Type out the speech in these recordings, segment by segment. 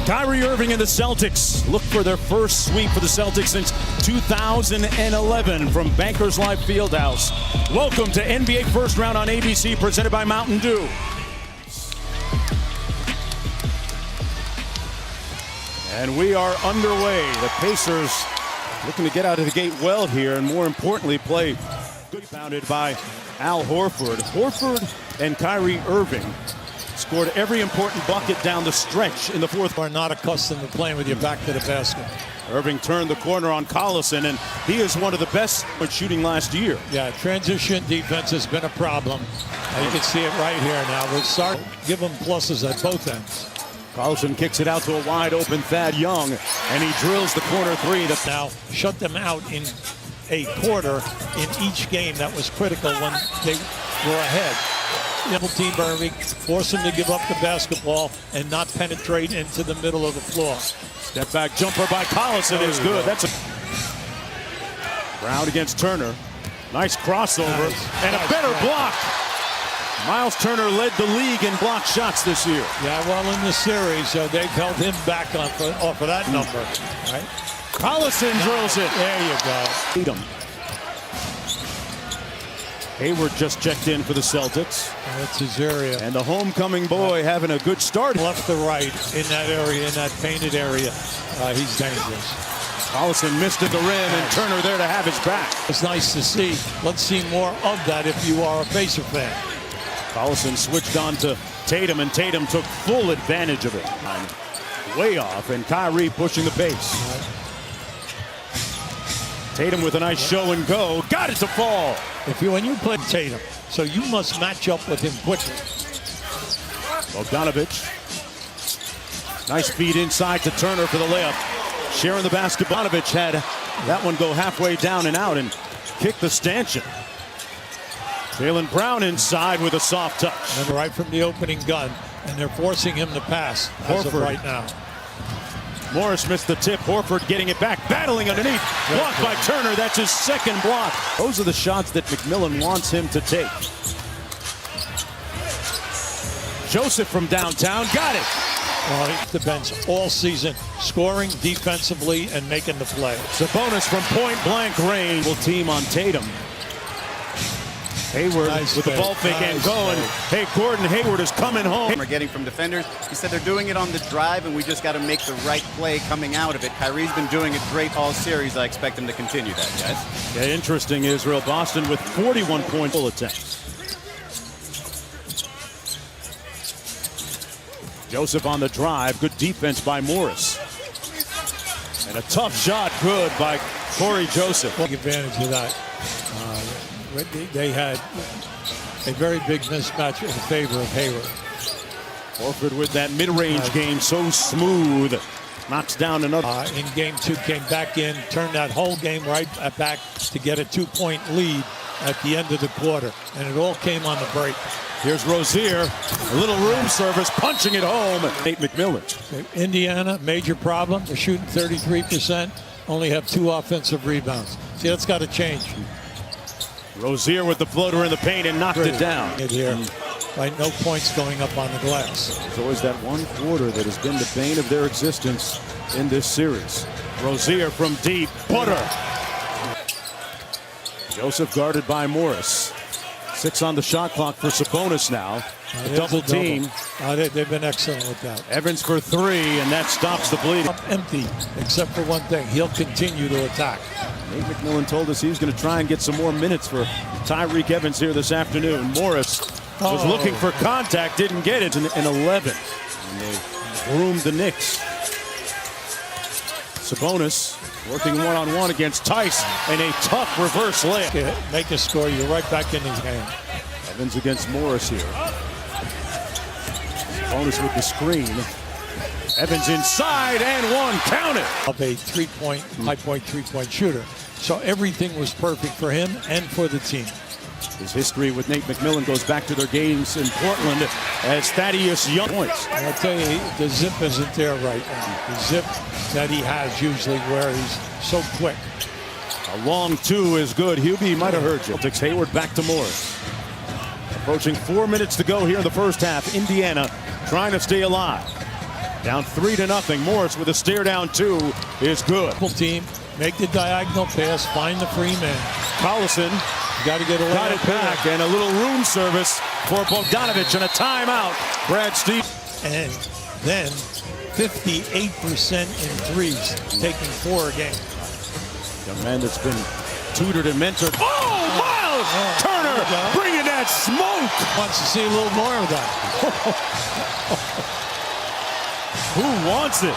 Kyrie Irving and the Celtics look for their first sweep for the Celtics since 2011 from Bankers Life Fieldhouse. Welcome to NBA First Round on ABC, presented by Mountain Dew. And we are underway. The Pacers looking to get out of the gate well here, and more importantly, play good. Founded by Al Horford. Horford and Kyrie Irving scored every important bucket down the stretch in the fourth. Are not accustomed to playing with your back to the basket. Irving turned the corner on Collison, and he is one of the best at shooting last year. Yeah, transition defense has been a problem. You can see it right here now. We'll start give them pluses at both ends. Collison kicks it out to a wide open Thad Young, and he drills the corner three. Now shut them out in a quarter in each game. That was critical when they were ahead. Double team Irving, force him to give up the basketball and not penetrate into the middle of the floor. Step back jumper by Collison is good. That's a Brown against Turner. Nice crossover and a better block. Miles Turner led the league in block shots this year. Yeah, well, in the series, they've held him back off of that number. Right? Collison drills it. There you go. Hayward just checked in for the Celtics. That's his area. And the homecoming boy having a good start. Left to right in that area, in that painted area. He's dangerous. Collison missed at the rim, and Turner there to have his back. It's nice to see. Let's see more of that if you are a Pacer fan. Collison switched on to Tatum, and Tatum took full advantage of it. Way off, and Kyrie pushing the pace. Tatum with a nice show and go. Got it to fall. When you play Tatum, so you must match up with him quickly. Bogdanovich. Nice feed inside to Turner for the layup. Sharing the basket. Bogdanovich had that one go halfway down and out and kicked the stanchion. Jaylen Brown inside with a soft touch. And right from the opening gun, and they're forcing him to pass as of right now. Morris missed the tip. Horford getting it back, battling underneath. Blocked by Turner. That's his second block. Those are the shots that McMillan wants him to take. Joseph from downtown got it. Well, he's the bench all season, scoring defensively and making the play. Sabonis from point blank range. Team on Tatum. Hayward with the ball fake and going. Hey, Gordon Hayward is coming home. We're getting from defenders. He said they're doing it on the drive, and we just got to make the right play coming out of it. Kyrie's been doing it great all series. I expect him to continue that, guys. Yeah, interesting, Israel. Boston with 41 point full attempts. Joseph on the drive. Good defense by Morris. And a tough shot, good by Corey Joseph. Take advantage of that. They had a very big mismatch in favor of Hayward. Horford with that mid-range game, so smooth. Knocks down another. In game two, came back in, turned that whole game right back to get a 2-point lead at the end of the quarter. And it all came on the break. Here's Rozier, a little room service, punching it home. Nate McMillan. Indiana, major problem. They're shooting 33%, only have 2 offensive rebounds. See, that's got to change. Rozier with the floater in the paint and knocked it down. Here, right, no points going up on the glass. There's always that one quarter that has been the bane of their existence in this series. Rozier from deep, putter. Joseph guarded by Morris. 6 on the shot clock for Sabonis now. A double team. They've been excellent with that. Evans for 3, and that stops the bleeding. Empty, except for one thing. He'll continue to attack. Nate McMillan told us he was going to try and get some more minutes for Tyreke Evans here this afternoon. Morris was looking for contact, didn't get it in 11. And they groomed the Knicks. Sabonis working one-on-one against Tice, and a tough reverse layup. Make a score, you're right back in his game. Evans against Morris here. Sabonis with the screen. Evans inside and one, count it. Of a high-point three-point shooter. So everything was perfect for him and for the team. His history with Nate McMillan goes back to their games in Portland as Thaddeus Young points. And I'll tell you, the zip isn't there right now. The zip that he has usually where he's so quick. A long 2 is good. Hubie might have heard you. Celtics Hayward back to Morris. Approaching 4 minutes to go here in the first half. Indiana trying to stay alive. Down 3-0. Morris with a stare down 2 is good. Team, make the diagonal pass, find the free man. Collison Got to get a got it back, and a little room service for Bogdanovich and a timeout. Brad Steve. And then 58% in threes, taking 4 a game. Young man that's been tutored and mentored. Oh, Miles Turner bringing that smoke. Wants to see a little more of that. Who wants it?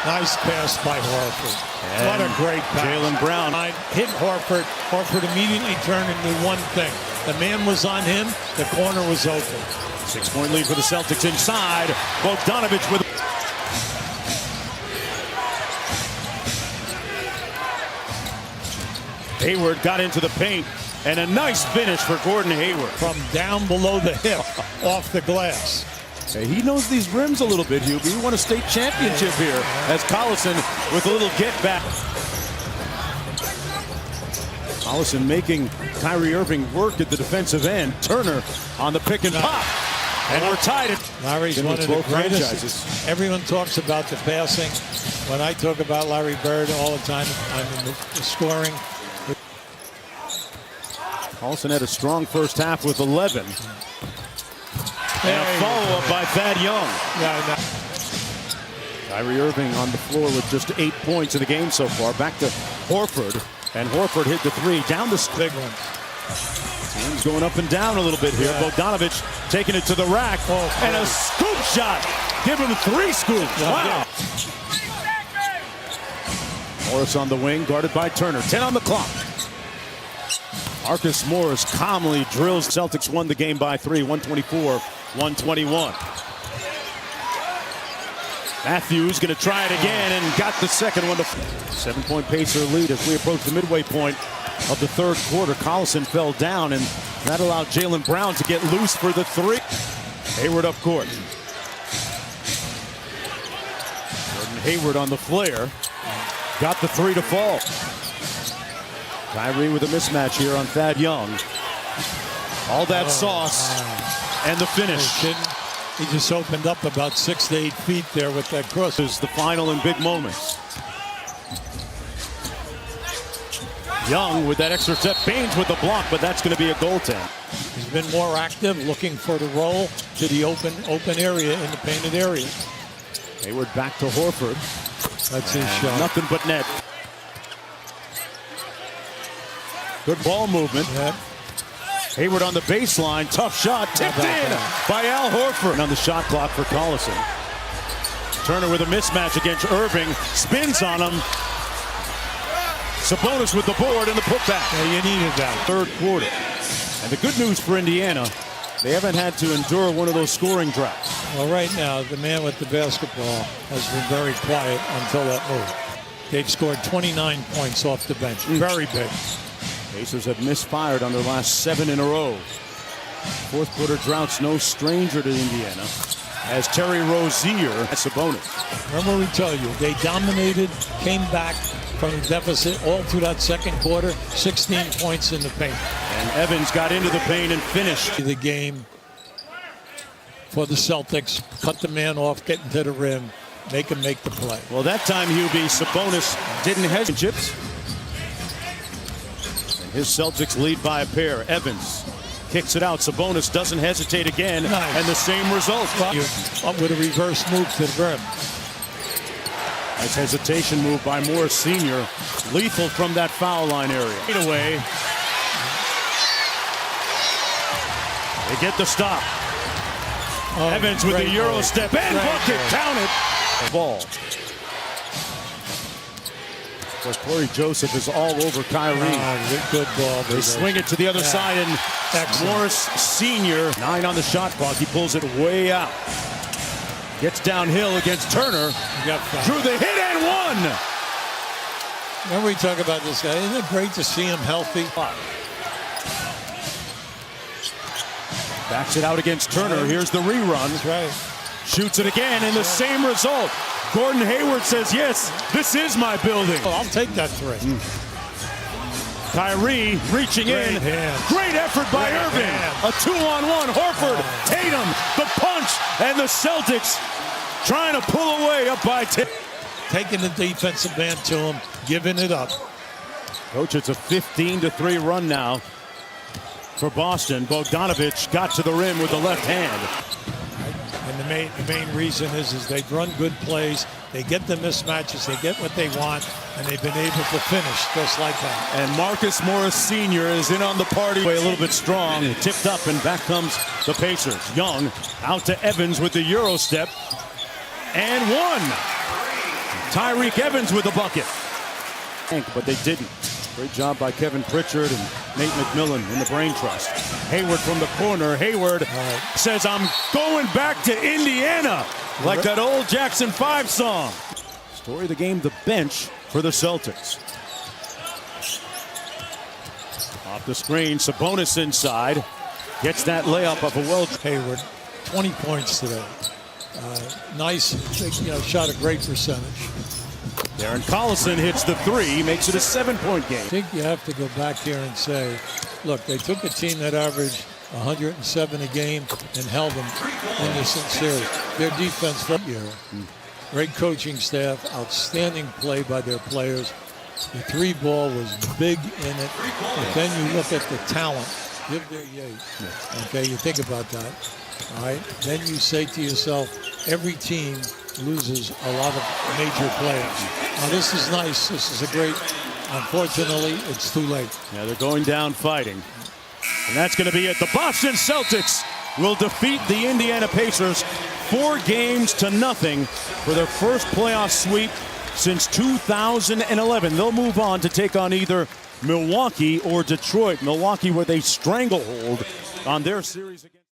Nice pass by Horford. What a great pass. Jaylen Brown hit Horford. Horford immediately turned and knew one thing. The man was on him. The corner was open. 6-point lead for the Celtics inside. Bogdanovich with. Hayward got into the paint, and a nice finish for Gordon Hayward. From down below the hip, off the glass. Hey, he knows these rims a little bit, Hubie. He won a state championship here as Collison with a little get back. Collison making Kyrie Irving work at the defensive end. Turner on the pick and pop. And we're tied at Larry's one of the greatest. Everyone talks about the passing. When I talk about Larry Bird all the time, I'm in the scoring. Collison had a strong first half with 11. And a follow-up by Thad Young. Kyrie Irving on the floor with just 8 points in the game so far. Back to Horford. And Horford hit the 3. Down the big one. Team's going up and down a little bit here. Bogdanovich taking it to the rack. And a scoop shot. Give him 3 scoops. Wow. Morris on the wing, guarded by Turner. 10 on the clock. Marcus Morris calmly drills. Celtics won the game by 3, 124-121. Matthews going to try it again and got the second one. 7-point Pacer lead as we approach the midway point of the third quarter. Collison fell down, and that allowed Jaylen Brown to get loose for the 3. Hayward up court. Gordon Hayward on the flare. Got the 3 to fall. Kyrie with a mismatch here on Thad Young. All that sauce and the finish. He just opened up about 6 to 8 feet there with that cross. This is the final in big moments. Young with that extra step. Baines with the block, but that's going to be a goaltend. He's been more active, looking for the roll to the open area in the painted area. Hayward back to Horford. That's his shot. Nothing but net. Good ball movement. Yep. Hayward on the baseline. Tough shot. Tipped in by Al Horford. On the shot clock for Collison. Turner with a mismatch against Irving. Spins on him. Sabonis with the board and the putback. Yeah, you needed that. Third quarter. And the good news for Indiana, they haven't had to endure one of those scoring droughts. Well, right now, the man with the basketball has been very quiet until that move. They've scored 29 points off the bench. Very big. Pacers have misfired on their last 7 in a row. Fourth quarter drought's no stranger to Indiana. As Terry Rozier at Sabonis. Remember we tell you, they dominated, came back from the deficit all through that second quarter, 16 points in the paint. And Evans got into the paint and finished the game for the Celtics. Cut the man off, get into the rim, make him make the play. Well, that time, Hubie, Sabonis didn't hesitate. His Celtics lead by a pair. Evans kicks it out. Sabonis doesn't hesitate again. Nice. And the same result. Up with a reverse move to the rim. Nice hesitation move by Morris Sr. Lethal from that foul line area. Away. They get the stop. Evans with the Euro step and bucket. Count it. Ball. But Corey Joseph is all over Kyrie. Good ball. They swing it to the other side, and Morris Sr. 9 on the shot clock. He pulls it way out. Gets downhill against Turner. Drew the hit and one. Remember we talk about this guy. Isn't it great to see him healthy? Backs it out against Turner. Here's the rerun. That's right. Shoots it again, and the same result. Gordon Hayward says, yes, this is my building. I'll take that 3. Kyrie reaching in. Great effort by Irving. A 2-on-1. Horford, Tatum, the punch, and the Celtics trying to pull away up by 10. Taking the defensive man to him, giving it up. Coach, it's a 15-3 run now for Boston. Bogdanovich got to the rim with the left hand. And the main reason is they've run good plays. They get the mismatches. They get what they want, and they've been able to finish just like that. And Marcus Morris Sr. is in on the party. A little bit strong. Tipped up, and back comes the Pacers. Young out to Evans with the Euro step. And one. Tyreke Evans with the bucket. But they didn't. Great job by Kevin Pritchard and Nate McMillan in the brain trust. Hayward from the corner. Hayward says, I'm going back to Indiana. Like that old Jackson 5 song. Story of the game, the bench for the Celtics. Off the screen, Sabonis inside. Gets that layup of a Hayward, 20 points today. Nice, shot a great percentage. Darren Collison hits the three, makes it a 7-point game. I think you have to go back here and say, look, they took a team that averaged 107 a game and held them in this series. Their defense for the year, great coaching staff, outstanding play by their players. The three ball was big in it, but then you look at the talent. Give their yay. Okay, you think about that. All right, then you say to yourself, every team loses a lot of major players. Now this is nice. This is a great. Unfortunately, it's too late. Yeah, they're going down fighting. And that's going to be it. The Boston Celtics will defeat the Indiana Pacers 4-0 for their first playoff sweep since 2011. They'll move on to take on either Milwaukee or Detroit. Milwaukee with a stranglehold on their series against